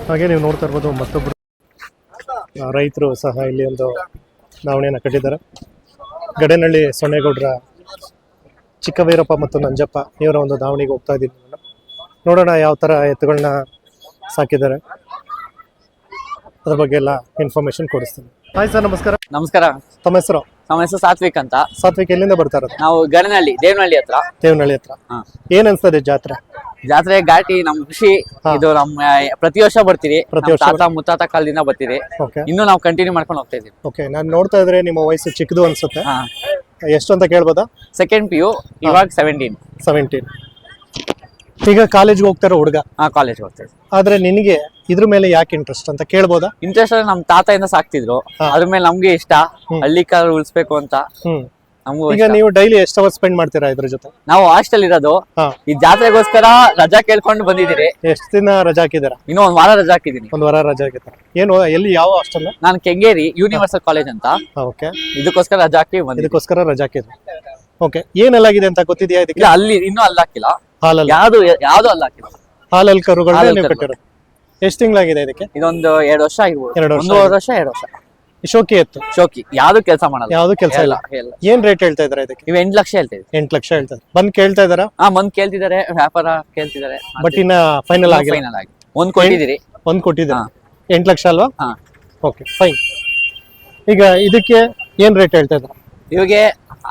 ಹಾಗೆ ನೀವು ನೋಡ್ತಾ ಇರ್ಬೋದು ಮತ್ತೊಬ್ಬರು ರೈತರು ಸಹ ಇಲ್ಲಿ ಒಂದು ದಾವಣಿಯನ್ನು ಕಟ್ಟಿದ್ದಾರೆ. ಗಡೇನಹಳ್ಳಿ ಸೊನ್ನೇಗೌಡರ ಚಿಕ್ಕವೀರಪ್ಪ ಮತ್ತು ನಂಜಪ್ಪ ಇವರ ಒಂದು ದಾವಣಿಗೆ ಹೋಗ್ತಾ ಇದ್ದೀನಿ. ನೋಡೋಣ ಯಾವ ಥರ ಎತ್ತುಗಳನ್ನ ಸಾಕಿದ್ದಾರೆ, ಅದ್ರ ಬಗ್ಗೆ ಎಲ್ಲ ಇನ್ಫಾರ್ಮೇಶನ್ ಕೊಡಿಸ್ತೀನಿ. ಹಾಯ್ ಸರ್, ನಮಸ್ಕಾರ. ನಮಸ್ಕಾರ. ತಮ್ಮ ಹೆಸರು? ನಮ್ಮ ಹೆಸರು ಸಾತ್ವಿಕ್ ಅಂತ. ಸಾತ್ವಿಕ್, ಎಲ್ಲಿಂದ ಬರ್ತಾ ಇರೋದು? ನಾವು ಗಡನಹಳ್ಳಿ, ದೇವನಹಳ್ಳಿ ಹತ್ರ. ದೇವನಹಳ್ಳಿ ಹತ್ರ. ಏನ್ ಅನ್ಸ್ತದೆ ಜಾತ್ರೆ ಘಾಟಿ? ನಮ್ ಖುಷಿ. ಇದು ನಮ್ಮ ಪ್ರತಿ ವರ್ಷ ಬರ್ತೀರಿ, ತಾತ ಮುತ್ತಾತ ಕಾಲದಿಂದ ಬರ್ತೀರಿ. ಇನ್ನು ನಾವು ಕಂಟಿನ್ಯೂ ಮಾಡ್ಕೊಂಡು ಹೋಗ್ತಾ ಇದೀವಿ. ಓಕೆ, ನಾನು ನೋಡ್ತಾ ಇದ್ರೆ ನಿಮ್ಮ ವಯಸ್ಸು ಚಿಕ್ಕದು ಅನ್ಸುತ್ತೆ. ಎಷ್ಟು ಅಂತ ಕೇಳ್ಬೋದಾ? ಸೆಕೆಂಡ್ PU, ಇವಾಗ 17. ಈಗ ಕಾಲೇಜ್ಗೆ ಹೋಗ್ತಾರೋ ಹುಡುಗ? ಕಾಲೇಜ್ ಹೋಗ್ತೇವೆ. ಆದ್ರೆ ನಿನಗೆ ಇದ್ರ ಮೇಲೆ ಯಾಕೆ ಇಂಟ್ರೆಸ್ಟ್ ಅಂತ ಕೇಳ್ಬೋದಾ? ಇಂಟ್ರೆಸ್ಟ್ ನಮ್ ತಾತದಿಂದ ಸಾಕ್ತಿದ್ರು, ಅದ್ರ ಮೇಲೆ ನಮ್ಗೆ ಇಷ್ಟ, ಹಳ್ಳಿ ಕಾಲ ಉಳಿಸ್ಬೇಕು ಅಂತ. ಈಗ ನೀವು ಡೈಲಿ ಎಷ್ಟು ಅವರ್ ಸ್ಪೆಂಡ್ ಮಾಡ್ತೀರಾ ಇದ್ರ ಜೊತೆ? ನಾವು ಹಾಸ್ಟೆಲ್ ಇರೋದು, ಈ ಜಾತ್ರೆಗೋಸ್ಕರ ರಜಾ ಕೇಳ್ಕೊಂಡು ಬಂದಿದ್ದೀರಿ. ಎಷ್ಟು ದಿನ ರಜಾ ಹಾಕಿದ್ದೀರಾ? ಇನ್ನೂ 1 ವಾರ ರಜಾ ಹಾಕಿದ್ದೀನಿ. 1 ವಾರ ರಜಾ ಹಾಕಿದ್ದೀರಾ? ಏನು, ಎಲ್ಲಿ, ಯಾವ ಹಾಸ್ಟೆಲ್? ನಾನು ಕೆಂಗೇರಿ ಯೂನಿವರ್ಸಲ್ ಕಾಲೇಜ್ ಅಂತ. ಓಕೆ, ಇದಕ್ಕೋಸ್ಕರ ರಜಾ ಹಾಕಿ ಬಂದಿದ್ದೀನಿ. ಇದಕ್ಕೋಸ್ಕರ ರಜಾ ಹಾಕಿದ್ರು. ಓಕೆ, ಏನೆಲ್ಲಾಗಿದೆ ಅಂತ ಗೊತ್ತಿದೆಯಾ ಇದಕ್ಕೆ? ಅಲ್ಲಿ ಇನ್ನೂ ಅಲ್ಲಾಕಿಲ್ಲ, ಹಾಲಲ್ಲಿ ಯಾವ್ದು ಅಲ್ಲಾಕಿಲ್ಲ. ಹಾಲಲ್ಲಿ ಕರುಗಳನ್ನ ನೀವು ಕಟ್ಟಿರೋದು. ಎಷ್ಟು ತಿಂಗಳಾಗಿದೆ ಇದಕ್ಕೆ? ಇದೊಂದು 2 ವರ್ಷ ಆಗಿರ್ಬೋದು. 2 ವರ್ಷ. 2 ವರ್ಷ. ಶೋಕಿ ಎತ್ತು? ಶೋಕಿ, ಯಾವ್ದು ಕೆಲಸ ಮಾಡಲ್ಲ. ಯಾವ್ದು ಕೆಲಸ ಇಲ್ಲ. ಏನ್ ರೇಟ್ ಹೇಳ್ತಾ ಇದಾರೆ ಇದಕ್ಕೆ? ಇವ್ 8 ಲಕ್ಷ ಹೇಳ್ತಾ ಇದ್ದೀವಿ. 8 ಲಕ್ಷ ಹೇಳ್ತಾರೆ. ಬಂದ್ ಕೇಳ್ತಾ ಇದಾರಾ? ಬಂದ್ ಕೇಳ್ತಿದಾರೆ, ವ್ಯಾಪಾರ ಕೇಳ್ತಿದಾರೆ. ಬಟ್ ಇನ್ನ ಫೈನಲ್ ಆಗಿ ಒಂದ್ ಕೊಟ್ಟಿದ್ದೀರಿ. ಒಂದ್ ಕೊಟ್ಟಿದ್ದೀರಾ? 8 ಲಕ್ಷ ಅಲ್ವಾ? Okay, fine. ಈಗ ಇದಕ್ಕೆ ಏನ್ ರೇಟ್ ಹೇಳ್ತಾ ಇದಾರೆ? ಇವಾಗ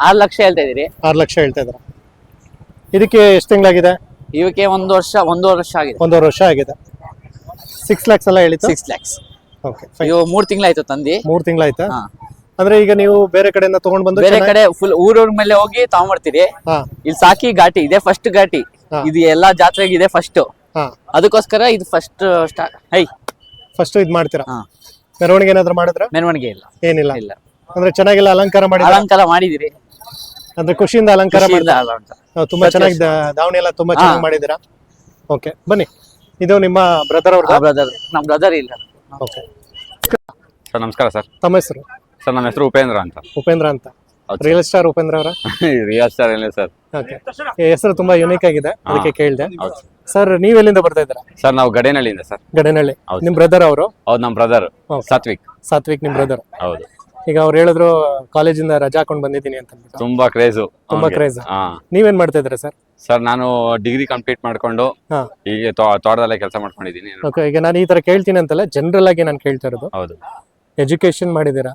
6 ಲಕ್ಷ ಹೇಳ್ತಾ ಇದೀರಿ. 6 ಲಕ್ಷ ಹೇಳ್ತಾ ಇದಾರೆ. ಇದಕ್ಕೆ ಎಷ್ಟು ತಿಂಗಳಾಗಿದೆ? ಇವಕ್ಕೆ 1 ವರ್ಷ, 1.5 ವರ್ಷ ಆಗಿದೆ. 1.5 ವರ್ಷ ಆಗಿದೆ. 6 lakhs ಅಲ್ಲ ಹೇಳಿದ್ದು? 6 lakhs. ಓಕೆ, ಇವು 3 ತಿಂಗಳಾಯ್ತು ತಂದಿ. 3 ತಿಂಗಳಾಯ್ತಾ? ಅಂದ್ರೆ ಈಗ ನೀವು ಬೇರೆ ಕಡೆಯಿಂದ ತಗೊಂಡ್ ಬಂದು ಬೇರೆ ಕಡೆ ಫುಲ್ ಊರೂರ್ ಮೇಲೆ ಹೋಗಿ ತಗೊಂಡ್ಬರ್ತೀರಿ. ಇಲ್ಲಿ ಸಾಕಿ ಘಾಟಿ ಇದೆ, ಫಸ್ಟ್ ಘಾಟಿ ಇದು. ಎಲ್ಲಾ ಜಾತ್ರೆಗೆ ಇದೆ ಫಸ್ಟ್, ಅದಕ್ಕೋಸ್ಕರ ಇದು ಫಸ್ಟ್ ಫಸ್ಟ್ ಇದ್ ಮಾಡ್ತೀರಾ? ಮೆರವಣಿಗೆ ಏನಾದ್ರು ಮಾಡಿದ್ರ? ಮೆರವಣಿಗೆ ಇಲ್ಲ, ಏನಿಲ್ಲ. ಇಲ್ಲ ಅಂದ್ರೆ ಚೆನ್ನಾಗಿಲ್ಲ, ಅಲಂಕಾರ ಮಾಡಿದಿರಿ. ಅಂದ್ರೆ ಖುಷಿಯಿಂದ ಅಲಂಕಾರ ತುಂಬಾ ಚೆನ್ನಾಗಿ ದಾವಣಿ ಎಲ್ಲ ತುಂಬಾ ಚೆನ್ನಾಗಿ ಮಾಡಿದಿರಾ. ಓಕೆ, ಬನ್ನಿ. ಇದು ನಿಮ್ಮ ಬ್ರದರ್ ಅವ್ರ? ನಮ್ಮ ಬ್ರದರ್ ಇಲ್ಲ. ಓಕೆ ಸರ್, ನಮಸ್ಕಾರ ಸರ್. ತಮ್ಮ ಹೆಸರು? ಸರ್, ನಮ್ಮ ಹೆಸರು ಉಪೇಂದ್ರ ಅಂತ. ಉಪೇಂದ್ರ ಅಂತ, ರಿಯಲ್ ಸ್ಟಾರ್ ಉಪೇಂದ್ರ ಅವರ? ರಿಯಲ್ ಸ್ಟಾರ್ ಏನಿಲ್ಲ ಸರ್. ಓಕೆ, ಹೆಸರು ತುಂಬಾ ಯುನೀಕ್ ಆಗಿದೆ, ಅದಕ್ಕೆ ಕೇಳಿದೆ. ಸರ್, ನೀವ್ ಎಲ್ಲಿಂದ ಬರ್ತಾ ಇದ್ದೀರಾ? ಸರ್, ನಾವು ಗಡೇನಹಳ್ಳಿಯಿಂದ ಸರ್. ಗಡೇನಹಳ್ಳಿ. ನಿಮ್ ಬ್ರದರ್ ಅವರು? ಹೌದು, ನಮ್ಮ ಬ್ರದರ್ ಸಾತ್ವಿಕ್. ಸಾತ್ವಿಕ್ ನಿಮ್ ಬ್ರದರ್? ಹೌದು. ಈಗ ಅವ್ರು ಹೇಳಿದ್ರು ಕಾಲೇಜಿಂದ ರಜಾ ಹಾಕೊಂಡ್ ಬಂದಿದ್ದೀನಿ ಅಂತ. ತುಂಬಾ ಕ್ರೇಜು. ತುಂಬಾ ಕ್ರೇಜ್. ನೀವೇನ್ ಮಾಡ್ತಾ ಇದ್ದೀರಾ ಸರ್? ಸರ್, ನಾನು ಡಿಗ್ರಿ ಕಂಪ್ಲೀಟ್ ಮಾಡ್ಕೊಂಡು ಈಗ ತೋಟದಲ್ಲೇ ಕೆಲಸ ಮಾಡ್ಕೊಂಡಿದ್ದೀನಿ. ಓಕೆ, ಈಗ ನಾನು ಈ ತರ ಕೇಳ್ತೀನಿ ಅಂತಲ್ಲ, ಜನರಲ್ ಆಗಿ ನಾನು ಕೇಳ್ತಾ ಇರೋದು. ಹೌದು. ಎಜುಕೇಶನ್ ಮಾಡಿದ್ದೀರಾ,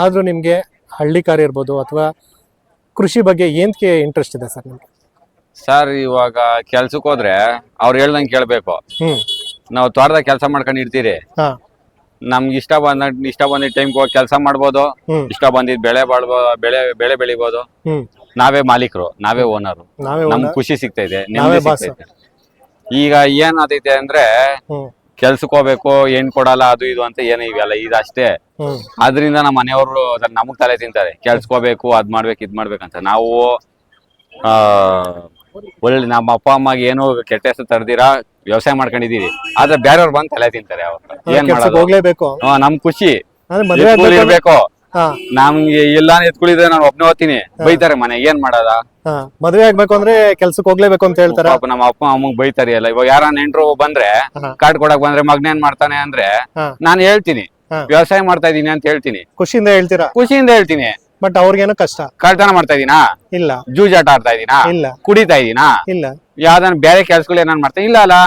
ಆದ್ರೂ ನಿಮ್ಗೆ ಹಳ್ಳಿ ಕಾರ್ಯ ಇರ್ಬೋದು ಅಥವಾ ಕೃಷಿ ಬಗ್ಗೆ ಏನಕ್ಕೆ ಇಂಟ್ರೆಸ್ಟ್ ಇದೆ ಸರ್ ನಿಮ್ಗೆ? ಸರ್, ಇವಾಗ ಕೆಲ್ಸಕ್ಕೆ ಹೋದ್ರೆ ಅವ್ರು ಹೇಳ್ದಂಗೆ ಕೇಳ್ಬೇಕು. ನಾವು ತೋಟದಾಗ ಕೆಲಸ ಮಾಡ್ಕೊಂಡು ಇರ್ತೀರಿ. ನಮ್ಗೆ ಇಷ್ಟ ಬಂದಿದ್ದ ಟೈಮ್ ಹೋಗಿ ಕೆಲಸ ಮಾಡ್ಬೋದು, ಇಷ್ಟ ಬಂದಿದ್ ಬೆಳೆ ಬೆಳಿಬೋದು. ನಾವೇ ಮಾಲೀಕರು, ನಾವೇ ಓನರು. ನಮ್ಗೆ ಖುಷಿ ಸಿಗ್ತಾ ಇದೆ, ನೆಮ್ಮದಿ ಸಿಗ್ತೈತೆ. ಈಗ ಏನ್ ಆತೈತೆ ಅಂದ್ರೆ ಕೆಲ್ಸಕ್ಕೆ ಹೋಗ್ಬೇಕು, ಏನ್ ಕೊಡಲ್ಲ, ಅದು ಇದು ಅಂತ ಏನು ಇವೆಲ್ಲ ಇದಷ್ಟೇ. ಆದ್ರಿಂದ ನಮ್ಮ ಮನೆಯವರು ನಮಗ್ ತಲೆ ತಿಂತಾರೆ, ಕೆಲ್ಸಕ್ಕೆ ಹೋಗ್ಬೇಕು, ಅದ್ ಮಾಡ್ಬೇಕು, ಇದ್ ಮಾಡ್ಬೇಕಂತ. ನಾವು ಒಳ್ಳೆ ನಮ್ಮ ಅಪ್ಪ ಅಮ್ಮಗೆ ಏನು ಕೆಟ್ಟ ಹೆಸರು ತರ್ದಿರಾ ವ್ಯವಸಾಯ ಮಾಡ್ಕೊಂಡಿದೀವಿ. ಆದ್ರೆ ಬೇರೆಯವ್ರು ಬಂದು ತಲೆ ತಿಂತಾರೆ. ಏನ್ ಹೋಗ್ಲೇಬೇಕು, ನಮ್ ಖುಷಿ ಇರ್ಬೇಕು. ನಮ್ಗೆ ಇಲ್ಲ ಎತ್ಕೊಳ್ಳಿದ್ರೆ ನಾನು ಒಬ್ನೇ ಹೋಗ್ತೀನಿ, ಬೈತಾರೆ ಮನೆ. ಏನ್ ಮಾಡದ? ಮದ್ವೆ ಆಗ್ಬೇಕು ಅಂದ್ರೆ ಕೆಲ್ಸಕ್ಕೆ ಹೋಗ್ಲೇಬೇಕು ಅಂತ ಹೇಳ್ತಾರೆ. ನಮ್ಮ ಅಪ್ಪ ಅಮ್ಮಗ್ ಬೈತಾರೆ. ಎಲ್ಲ ಇವಾಗ ಯಾರ ನೆಂಟ್ರು ಬಂದ್ರೆ ಕಾರ್ಡ್ ಕೊಡಕ್ ಬಂದ್ರೆ ಮಗ್ನೇನ್ ಮಾಡ್ತಾನೆ ಅಂದ್ರೆ ನಾನು ಹೇಳ್ತೀನಿ ವ್ಯವಸಾಯ ಮಾಡ್ತಾ ಇದೀನಿ ಅಂತ ಹೇಳ್ತೀನಿ. ಖುಷಿಯಿಂದ ಹೇಳ್ತೀರಾ? ಖುಷಿಯಿಂದ ಹೇಳ್ತೀನಿ. ಬಟ್ ಅವ್ರಿಗೇನೋ ಕಷ್ಟ. ಕಳ್ತನ ಮಾಡ್ತಾ ಇದೀನಾ? ಇಲ್ಲ. ಜೂಜಾಟ ಆಡ್ತಾ ಇದೀನಾ? ಇಲ್ಲ. ಕುಡಿತಾ ಇದೀನಾ? ಇಲ್ಲ. ಯಾವ್ದಾನ ಬೇರೆ ಕೆಲ್ಸಗಳು ಏನಾನ್ ಮಾಡ್ತಾ ಇಲ್ಲ ಅಲ್ಲ,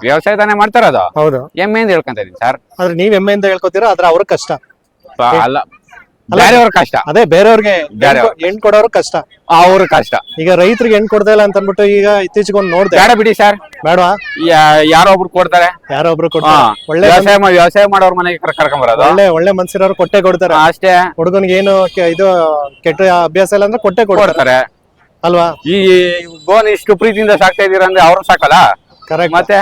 ವ್ಯವಸಾಯ ತಾನೇ ಮಾಡ್ತಾರದು. ಹೌದು, ಎಮ್ಮೆಯಿಂದ ಹೇಳ್ಕೊಂತ ಇದೀನಿ ಸರ್. ಆದ್ರೆ ನೀವ್ ಎಮ್ಮೆಯಿಂದ ಹೇಳ್ಕೊತೀರಾ, ಆದ್ರೆ ಅವ್ರ ಕಷ್ಟ ಅಲ್ಲ, ಬೇರೆಯವ್ರ ಕಷ್ಟ. ಅದೇ ಬೇರೆಯವ್ರಿಗೆ ಹೆಣ್ ಕೊಡೋರು ಕಷ್ಟ, ಅವ್ರ ಕಷ್ಟ. ಈಗ ರೈತರಿಗೆ ಹೆಣ್ ಕೊಡ್ತಾ ಇಲ್ಲ ಅಂತ ಅನ್ಬಿಟ್ಟು ಈಗ ಇತ್ತೀಚೆಗೆ ಒಂದು ನೋಡ್ದೆ. ಬೇಡ ಬಿಡಿ ಸರ್, ಬೇಡವಾ? ಯಾರೋ ಒಬ್ರು ಕೊಡ್ತಾರೆ, ಯಾರೋ ಒಬ್ರು ಕೊಡ್ತಾರೆ. ಒಳ್ಳೆ ವ್ಯವಸಾಯ ಮಾಡೋರ್ ಮನೆಗೆ ಕರ್ಕೊಂಡ್ ಬರೋದು. ಒಳ್ಳೆ ಮನ್ಸಿರೋರು ಕೊಟ್ಟೆ ಕೊಡ್ತಾರೆ ಅಷ್ಟೇ. ಹುಡುಗನ್ಗೆ ಏನು ಇದು ಕೆಟ್ಟ ಅಭ್ಯಾಸ ಇಲ್ಲ ಅಂದ್ರೆ ಕೊಟ್ಟೆ ಕೊಡ್ತಾರೆ ಅಲ್ವಾ? ಈ ಗೋನ್ ಇಷ್ಟು ಪ್ರೀತಿಯಿಂದ ಸಾಕ್ತಾ ಇದೀರ ಅಂದ್ರೆ ಅವ್ರು ಸಾಕಲ್ಲ. ಕರೆಕ್ಟ್. ಮತ್ತೆ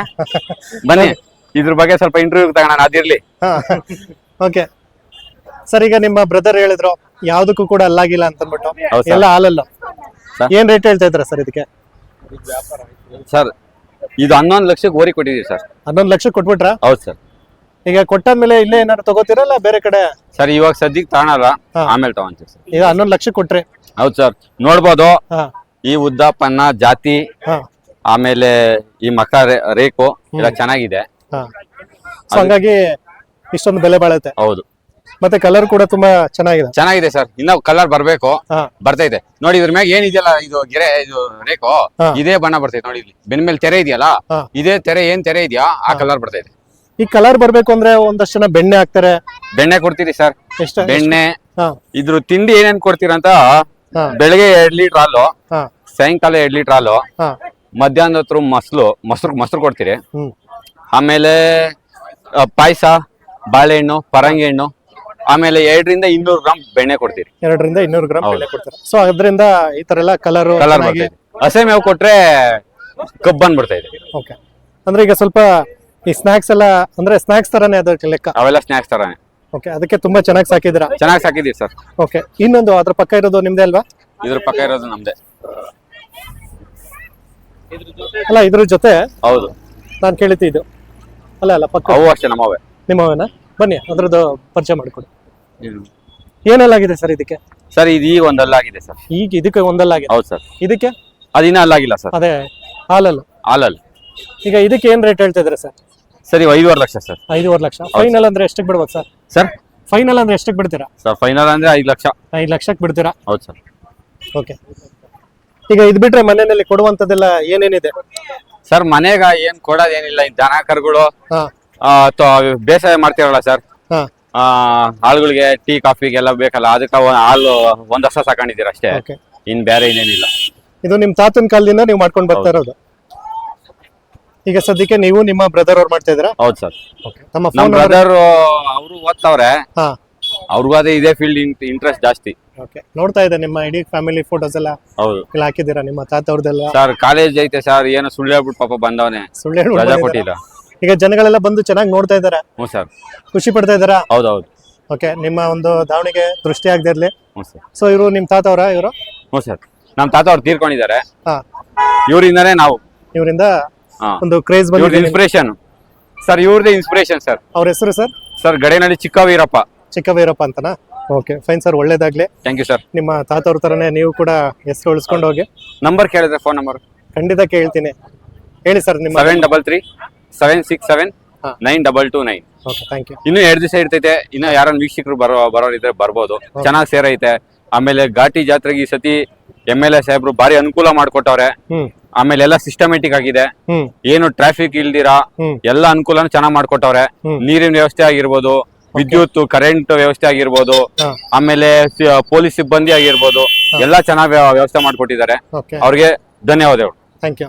ಬನ್ನಿ ಇದ್ರ ಬಗ್ಗೆ ಸ್ವಲ್ಪ ಇಂಟರ್ವ್ಯೂ ತಗೋಣ, ಅದಿರ್ಲಿ. ಓಕೆ ಸರ್, ಈಗ ನಿಮ್ಮ ಬ್ರದರ್ ಹೇಳಿದ್ರು ಯಾವ್ದಕ್ಕೂ ಕೂಡ ಅಲ್ಲಾಗಿಲ್ಲ ಅಂತ ಅಂದ್ಬಿಟ್ಟು, ಎಲ್ಲ ಹಾಲಲ್ಲ. ಏನ್ ರೇಟ್ ಹೇಳ್ತಾ ಇದ್ರ ಸರ್ ಇದಕ್ಕೆ? ಸರ್, ಇದು 11 ಲಕ್ಷಕ್ಕೆ ಓರಿ ಕೊಟ್ಟಿದೀವಿ ಸರ್. 11 ಲಕ್ಷ ಕೊಟ್ಬಿಟ್ರ? ಹೌದು ಸರ್. ಈಗ ಕೊಟ್ಟಾದ್ಮೇಲೆ ಇಲ್ಲೇ ಏನಾದ್ರು ತಗೋತೀರಲ್ಲ ಬೇರೆ ಕಡೆ? ಸರ್, ಇವಾಗ ಸದ್ಯಕ್ಕೆ ತಗೊಳಲ್ಲ, ಆಮೇಲೆ ತಗೊಂತೀವಿ ಸರ್. ಈಗ 11 ಲಕ್ಷ ಕೊಟ್ರಿ? ಹೌದು ಸರ್. ನೋಡ್ಬೋದು ಈ ಉದ್ದ ಪನ್ನ ಜಾತಿ, ಆಮೇಲೆ ಈ ಮಕ್ಕ ರೇಕು ಎಲ್ಲ ಚೆನ್ನಾಗಿದೆ. ಸೊ ಹಂಗಾಗಿ ಇಷ್ಟೊಂದು ಬೆಲೆ ಬಾಳುತ್ತೆ. ಹೌದು, ಮತ್ತೆ ಕಲರ್ ಕೂಡ ತುಂಬಾ ಚೆನ್ನಾಗಿದೆ. ಚೆನ್ನಾಗಿದೆ ಸರ್. ಇನ್ನ ಕಲರ್ ಬರ್ಬೇಕು, ಹಾ ಬರ್ತೈತೆ ನೋಡಿ. ಇದ್ರ ಮ್ಯಾಗ ಏನಿದೆಯಲ್ಲ ಇದು ಗೆರೆ, ಇದು ರೇಖು, ಹಾ. ಇದೇ ಬಣ್ಣ ಬರ್ತೈತೆ ನೋಡಿ. ಇಲ್ಲಿ ಬೆನ್ ಮೇಲೆ ತೆರೆ ಇದೆಯಲ್ಲ, ಹಾ. ಇದೇ ತೆರೆ ಏನ್ ತೆರೆ ಇದೆಯಾ ಆ ಕಲರ್ ಬರ್ತೈತೆ. ಈ ಕಲರ್ ಬರ್ಬೇಕು ಅಂದ್ರೆ ಒಂದಷ್ಟು ಜನ ಬೆಣ್ಣೆ ಹಾಕ್ತಾರೆ. ಬೆಣ್ಣೆ ಕೊಡ್ತೀರಿ ಸರ್, ಎಷ್ಟು? ಬೆಣ್ಣೆ. ಹಾ ಇದ್ರ ತಿಂಡಿ ಏನೇನ್ ಕೊಡ್ತೀರಂತ, ಹಾ ಬೆಳಗ್ಗೆ 2 ಲೀಟರ್ ಹಾಲು, ಹಾ ಸಾಯಂಕಾಲ 2 ಲೀಟರ್ ಹಾಲು, ಹಾ ಮಧ್ಯಾಹ್ನದ ಹೊತ್ತು ಮೊಸರು ಕೊಡ್ತೀರಿ. ಹ್ಮ್ ಆಮೇಲೆ ಪಾಯಸ, ಬಾಳೆಹಣ್ಣು, ಪರಂಗಿ ಹಣ್ಣು, ಆಮೇಲೆ 200 ರಿಂದ 200 ಗ್ರಾಮ್ ಬೆಣ್ಣೆ ಕೊಡ್ತೀರಿ. 200 ರಿಂದ 200 ಗ್ರಾಮ್ ಬೆಣ್ಣೆ ಕೊಡ್ತಾರೆ. ಸೊ ಅದರಿಂದ ಈ ತರ ಎಲ್ಲ ಕಲರ್ ಬರ್ತೈತೆ. ಹಸೆ ಮೇವು ಕೊಟ್ರೆ ಕಬ್ಬ್ ಬಂದ್ಬಿಡ್ತೈತೆ. ಓಕೆ. ಅಂದ್ರೆ ಈಗ ಸ್ವಲ್ಪ ಈ ಸ್ನಾಕ್ಸ್ ಎಲ್ಲ ಅಂದ್ರೆ ಸ್ನಾಕ್ಸ್ ತರಾನೇ ಅದಕ್ಕೆ ಲೆಕ್ಕ. ಅವೆಲ್ಲ ಸ್ನಾಕ್ಸ್ ತರಾನೆ. ಓಕೆ, ಅದಕ್ಕೆ ತುಂಬಾ ಚೆನ್ನಾಗಿ ಸಾಕಿದ್ದೀರಾ. ಚೆನ್ನಾಗಿ ಸಾಕಿದೀವಿ ಸರ್. ಓಕೆ, ಇನ್ನೊಂದು ಅದ್ರ ಪಕ್ಕ ಇರೋದು ನಿಮ್ದೇ ಅಲ್ವಾ? ಇದ್ರ ಪಕ್ಕ ಇರೋದು ನಮ್ದೆ. ಅಲ್ಲ, ಇದ್ರ ಜೊತೆ ಹೌದು, ನಾನು ಕೇಳಿದ್ದು ಅಲ್ಲ ಪಕ್ಕ ಅವು ಅಷ್ಟೇ ನಮ್ಮವೇ. ನಿಮ್ಮವನ. ಬನ್ನಿ ಅದ್ರದ್ದು ಪರಿಚಯ ಮಾಡಿಕೊಡಿ. ಏನೆಲ್ಲಾಗಿದೆ ಸರ್ ಇದಕ್ಕೆ? ಸರ್ ಇದು ಈಗ ಒಂದಲ್ಲಾಗಿದೆ ಸರ್. ಈಗ ಇದಕ್ಕೆ ಒಂದಲ್ಲಾಗಿದೆ. ಹೌದು ಸರ್. ಇದಕ್ಕೆ ಅದಿನ್ನ ಅಲ್ಲಾಗಿಲ್ಲ ಸರ್. ಅದೇ ಹಾಲಲ್ಲ. ಹಾಲಲ್ಲಿ ಈಗ ಇದಕ್ಕೆ ಏನ್ ರೇಟ್ ಹೇಳ್ತಾ ಇದ್ರೆ ಸರ್? ಸರಿ 5.5 ಲಕ್ಷ ಸರ್. 5.5 ಲಕ್ಷ. ಫೈನಲ್ ಅಂದ್ರೆ ಎಷ್ಟಕ್ಕೆ ಬಿಡ್ಬೋದು ಸರ್? ಸರ್ ಫೈನಲ್ ಅಂದ್ರೆ ಎಷ್ಟಕ್ಕೆ ಬಿಡ್ತೀರಾ ಸರ್? ಫೈನಲ್ ಅಂದ್ರೆ 5 ಲಕ್ಷ. 5 ಲಕ್ಷಕ್ಕೆ ಬಿಡ್ತೀರಾ? ಹೌದು ಸರ್. ಓಕೆ. ಈಗ ಇದು ಬಿಟ್ರೆ ಮನೆಯಲ್ಲಿ ಕೊಡುವಂತದ್ದೆಲ್ಲ ಏನೇನಿದೆ ಸರ್? ಮನೆಗ ಏನ್ ಕೊಡೋದೇನಿಲ್ಲ. ಈ ದನ ಕರುಗಳು ಹಾ ಬೇಸಾಯ ಮಾಡ್ತಿರಲ್ಲ ಸರ್, ಹಾ ಆಳುಗಳಿಗೆ ಟೀ ಕಾಫಿಗೆಲ್ಲ ಬೇಕಲ್ಲ, ಅದಕ್ಕೆ ಹಾಲು ಒಂದ್ ವರ್ಷ ಸಾಕೊಂಡಿದ್ದೀರ ಅಷ್ಟೇ. ಓಕೆ. ಇನ್ ಬೇರೆ ಇನ್ನೇನಿಲ್ಲ. ಇದು ನಿಮ್ ತಾತನ ಕಾಲದಿಂದ ನೀವು ಮಾಡ್ಕೊಂಡು ಬರ್ತಾ ಇರೋದು? ಈಗ ಸದ್ಯಕ್ಕೆ ನೀವು ನಿಮ್ಮ ಬ್ರದರ್ ಅವ್ರು ಮಾಡ್ತಾ ಇದ್ದೀರಾ? ಹೌದು ಸರ್. ನಮ್ಮ ನಮ್ ಫೋನ್ ಬ್ರದರ್ ಅವರು ಓದ್ತಾವ್ರೆ, ಹಾ ಅವ್ರಿಗೂ ಅದೇ ಇದೇ ಫೀಲ್ಡ್ ಇಂಟ್ರೆಸ್ಟ್ ಜಾಸ್ತಿ. ಓಕೆ. ನೋಡ್ತಾ ಇದೆ ನಿಮ್ಮ ಇಡೀ ಫ್ಯಾಮಿಲಿ ಫೋಟೋಸ್ ಎಲ್ಲ ಹೌದು ಇಲ್ಲಿ ಹಾಕಿದ್ದೀರಾ, ನಿಮ್ಮ ತಾತ ಅವ್ರದ್ದೆಲ್ಲ. ಸರ್. ಕಾಲೇಜ್ ಐತೆ ಸರ್, ಏನೋ ಸುಳ್ಳು ಹೇಳ್ಬಿಟ್ಟು ಪಾಪ ಬಂದವನೆ, ಸುಳ್ಳು ಹೇಳ್ಬಿಟ್ಟು ರಜಾ ಬಂದಿದ್ದೀರಾ? ಕೊಟ್ಟಿಲ್ಲ. ಈಗ ಜನಗಳೆಲ್ಲ ಬಂದು ಚೆನ್ನಾಗಿ ನೋಡ್ತಾ ಇದಾರೆ, ಹ್ಞೂ ಸರ್. ಖುಷಿ ಪಡ್ತಾ ಇದಾರಾ? ಹೌದೌದು. ಓಕೆ. ನಿಮ್ಮ ಒಂದು ದಾವಣಿಗೆ ದೃಷ್ಟಿ ಆಗದೆ ಇರ್ಲಿ. ಹ್ಞೂ ಸರ್. ಸೊ ಇವರು ನಿಮ್ ತಾತ ಅವರ ಇವರು? ಹ್ಞೂ ಸರ್. ನಮ್ ತಾತ ಅವ್ರು ತೀರ್ಕೊಂಡಿದ್ದಾರೆ, ಹಾ ಇವರಿಂದಾನೇ ನಾವು. ಇವರಿಂದ ಹಾ. ಒಂದು ಕ್ರೇಜ್ ಇವ್ರದ್ದು ಬಂದಿದೆ. ಇನ್ಸ್ಪಿರೇಷನ್ ಸರ್, ಇವ್ರದೇ ಇನ್ಸ್ಪಿರೇಷನ್ ಸರ್. ಅವ್ರ ಹೆಸರು ಸರ್? ಸರ್ ಗಡೇನಹಳ್ಳಿ ಚಿಕ್ಕ ವೀರಪ್ಪ. ಚಿಕ್ಕವೀರಪ್ಪ ಅಂತನಾ? ಓಕೆ, ಫೈನ್ ಸರ್, ಒಳ್ಳೇದಾಗ್ಲಿ. Thank you sir. ನಿಮ್ಮ ತಾತವ್ರ ತರನೇ ನೀವು ಕೂಡ ಹೆಸರು ಉಳಿಸ್ಕೊಂಡು ಹೋಗಿ. ನಂಬರ್ ಕೇಳಿದ್ರೆ ಫೋನ್ ನಂಬರ್ ಖಂಡಿತ ಕೇಳ್ತೀನಿ. ಹೇಳಿ ಸರ್ ನಿಮ್ಮ. 733 767 9229. Okay, thank you. ಇನ್ನು 2 ದಿವಸ ಇರ್ತೈತೆ. ಇನ್ನು ಯಾರನ್ನ ವೀಕ್ಷಕರು ಬರೋರಿದ್ರೆ ಬರ್ಬೋದು. ಚೆನ್ನಾಗಿ ಸೇರೈತೆ. ಆಮೇಲೆ ಘಾಟಿ ಜಾತ್ರೆಗೆ ಈ ಸತಿ MLA ಸಾಹೇಬ್ರು ಭಾರಿ ಅನುಕೂಲ ಮಾಡ್ಕೊಟ್ಟವ್ರೆ. ಹ್ಮ್ ಆಮೇಲೆ ಎಲ್ಲ ಸಿಸ್ಟಮೆಟಿಕ್ ಆಗಿದೆ, ಹ್ಮ್ ಏನು ಟ್ರಾಫಿಕ್ ಇಲ್ದಿರಾ ಹ್ಮ್ ಎಲ್ಲ ಅನುಕೂಲನ ಚೆನ್ನಾಗಿ ಮಾಡ್ಕೊಟ್ಟವ್ರೆ. ಹ್ಮ್. ನೀರಿನ ವ್ಯವಸ್ಥೆ ಆಗಿರ್ಬೋದು, ವಿದ್ಯುತ್ ಕರೆಂಟ್ ವ್ಯವಸ್ಥೆ ಆಗಿರ್ಬೋದು, ಹಾ. ಆಮೇಲೆ ಪೊಲೀಸ್ ಸಿಬ್ಬಂದಿ ಆಗಿರ್ಬೋದು, ಎಲ್ಲ ಚೆನ್ನಾಗಿ ವ್ಯವಸ್ಥೆ ಮಾಡ್ಕೊಟ್ಟಿದ್ದಾರೆ. ಓಕೆ, ಅವ್ರಿಗೆ ಧನ್ಯವಾದಗಳು. Thank you.